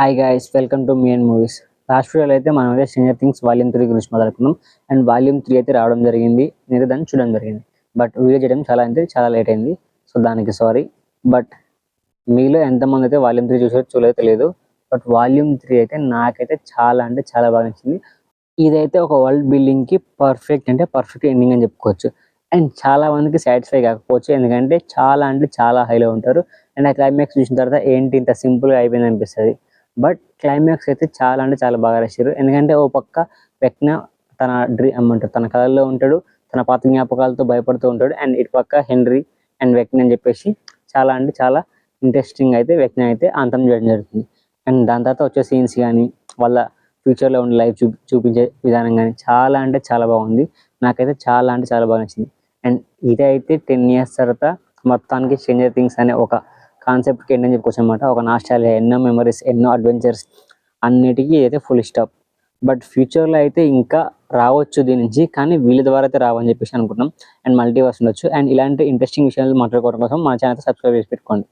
Hi guys, welcome to me and movies. Last వీడియోలో అయితే మనం అయితే స్ట్రేంజర్ థింగ్స్ వాల్యూమ్ 3 గురించి మాట్లాడుకున్నాం. అండ్ వాల్యూమ్ 3 అయితే రావడం జరిగింది. నేను దాన్ని చూడడం జరిగింది. బట్ వీడియో చేయడం చాలా లేట్ అయింది. సో దానికి సారీ. బట్ మీలో ఎంతమంది అయితే వాల్యూమ్ 3 చూసారో చూడలేదో తెలియదు. బట్ వాల్యూమ్ 3 అయితే నాకైతే చాలా బాగా నచ్చింది. ఇదైతే ఒక వరల్డ్ బిల్డింగ్కి పర్ఫెక్ట్ ఎండింగ్ అని చెప్పుకోవచ్చు. అండ్ చాలా మందికి సాటిస్ఫై కాకపోవచ్చు, ఎందుకంటే చాలా హైలో ఉంటారు. అండ్ ఆ క్లైమాక్స్ చూసిన తర్వాత ఏంటి ఇంత సింపుల్గా అయిపోయింది అనిపిస్తుంది. బట్ క్లైమాక్స్ అయితే చాలా బాగా రాశారు. ఎందుకంటే ఓ పక్క వెక్న తన ఏమంటారు తన కళల్లో ఉంటాడు, తన పాత జ్ఞాపకాలతో భయపడుతూ ఉంటాడు. అండ్ ఇటు పక్క హెన్రీ అండ్ వెక్న అని చెప్పేసి చాలా ఇంట్రెస్టింగ్ అయితే వెక్న అయితే అంతం చేయడం జరుగుతుంది. అండ్ దాని తర్వాత వచ్చే సీన్స్ కానీ వాళ్ళ ఫ్యూచర్లో ఉండే లైఫ్ చూపించే విధానం కానీ చాలా బాగుంది. నాకైతే చాలా బాగా నచ్చింది. అండ్ ఇదైతే 10 years తర్వాత మొత్తానికి స్ట్రేంజర్ థింగ్స్ అనే ఒక కాన్సెప్ట్కి ఏంటని చెప్పుకోవచ్చు అనమాట. ఒక నాస్టాలియా, ఎన్నో మెమరీస్, ఎన్నో అడ్వెంచర్స్, అన్నిటికీ అయితే ఫుల్ స్టాప్. బట్ ఫ్యూచర్లో అయితే ఇంకా రావచ్చు దీని నుంచి, కానీ వీళ్ళ ద్వారా అయితే రావని చెప్పేసి అనుకుంటున్నాం. అండ్ మల్టీవర్స్ ఉండొచ్చు. అండ్ ఇలాంటి ఇంట్రెస్టింగ్ విషయాలు మాట్లాడుకోవడం కోసం మన ఛానల్ సబ్స్క్రైబ్ చేసి పెట్టుకోండి.